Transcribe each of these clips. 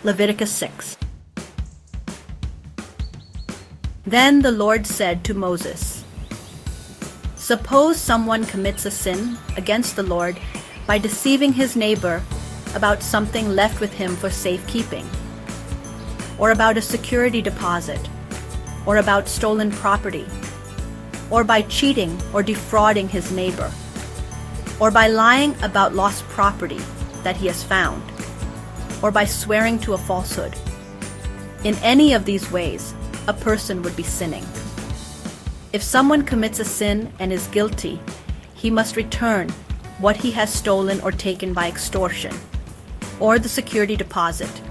Leviticus 6. Then the Lord said to Moses, "Suppose someone commits a sin against the Lord by deceiving his neighbor about something left with him for safekeeping, or about a security deposit, or about stolen property, or by cheating or defrauding his neighbor, or by lying about lost property that he has found, or by swearing to a falsehood. In any of these ways, a person would be sinning. If someone commits a sin and is guilty, he must return what he has stolen or taken by extortion, or the security deposit,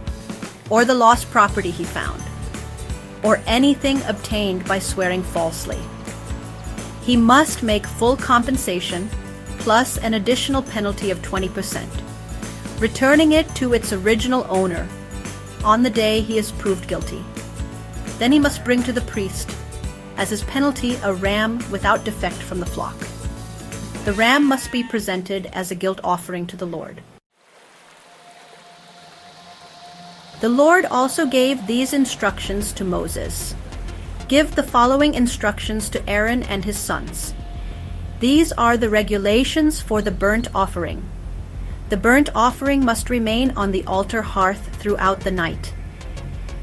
or the lost property he found, or anything obtained by swearing falsely. He must make full compensation plus an additional penalty of 20%, returning it to its original owner on the day he is proved guilty. Then he must bring to the priest, as his penalty, a ram without defect from the flock. The ram must be presented as a guilt offering to the Lord. The Lord also gave these instructions to Moses. Give the following instructions to Aaron and his sons. These are the regulations for the burnt offering. The burnt offering must remain on the altar hearth throughout the night,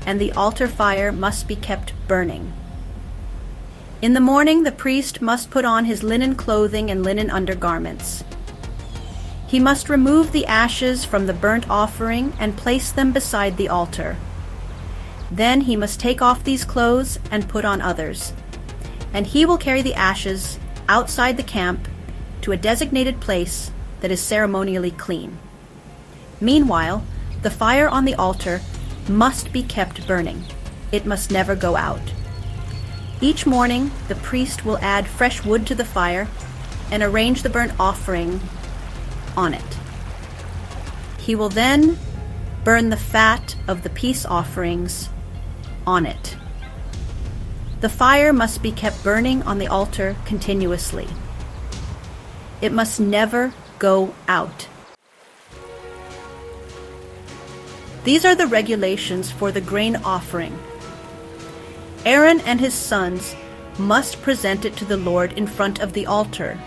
and the altar fire must be kept burning. In the morning, the priest must put on his linen clothing and linen undergarments. He must remove the ashes from the burnt offering and place them beside the altar. Then he must take off these clothes and put on others, and he will carry the ashes outside the camp to a designated place that is ceremonially clean. Meanwhile, the fire on the altar must be kept burning. It must never go out. Each morning, the priest will add fresh wood to the fire and arrange the burnt offering on it. He will then burn the fat of the peace offerings on it. The fire must be kept burning on the altar continuously. It must never go out. These are the regulations for the grain offering. Aaron and his sons must present it to the Lord in front of the altar.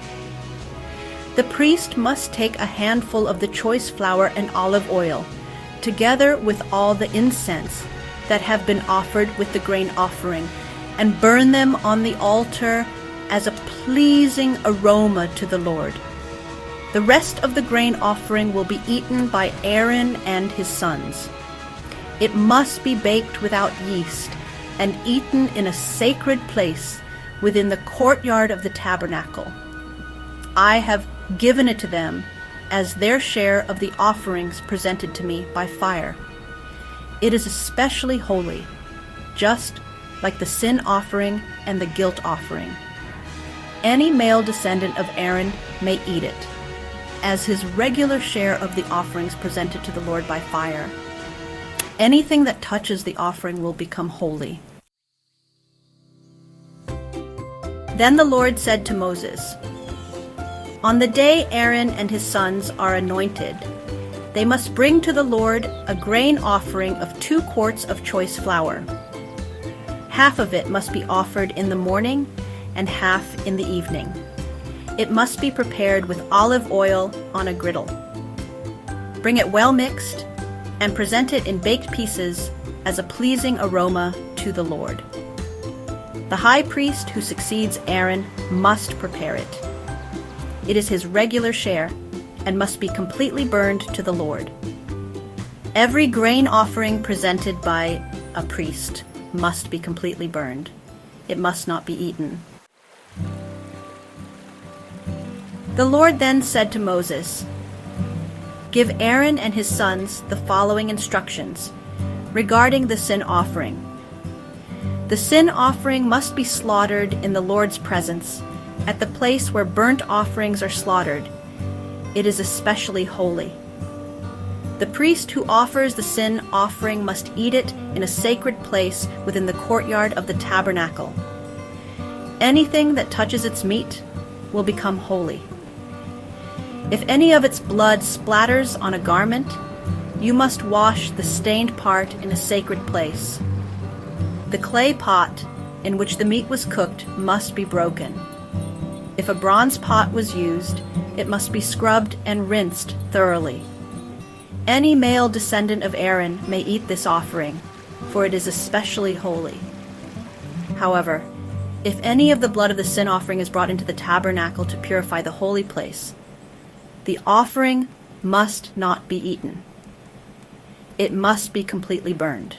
The priest must take a handful of the choice flour and olive oil, together with all the incense that have been offered with the grain offering, and burn them on the altar as a pleasing aroma to the Lord. The rest of the grain offering will be eaten by Aaron and his sons. It must be baked without yeast and eaten in a sacred place within the courtyard of the tabernacle. I have given it to them as their share of the offerings presented to me by fire. It is especially holy, just like the sin offering and the guilt offering. Any male descendant of Aaron may eat it as his regular share of the offerings presented to the Lord by fire. Anything that touches the offering will become holy. Then the Lord said to Moses, "On the day Aaron and his sons are anointed, they must bring to the Lord a grain offering of 2 quarts of choice flour. Half of it must be offered in the morning and half in the evening. It must be prepared with olive oil on a griddle. Bring it well mixed and present it in baked pieces as a pleasing aroma to the Lord. The high priest who succeeds Aaron must prepare it. It is his regular share and must be completely burned to the Lord. Every grain offering presented by a priest must be completely burned. It must not be eaten." The Lord then said to Moses, "Give Aaron and his sons the following instructions regarding the sin offering. The sin offering must be slaughtered in the Lord's presence, at the place where burnt offerings are slaughtered. It is especially holy. The priest who offers the sin offering must eat it in a sacred place within the courtyard of the tabernacle. Anything that touches its meat will become holy. If any of its blood splatters on a garment, you must wash the stained part in a sacred place. The clay pot in which the meat was cooked must be broken. If a bronze pot was used, it must be scrubbed and rinsed thoroughly. Any male descendant of Aaron may eat this offering, for it is especially holy. However, if any of the blood of the sin offering is brought into the tabernacle to purify the holy place, the offering must not be eaten. It must be completely burned.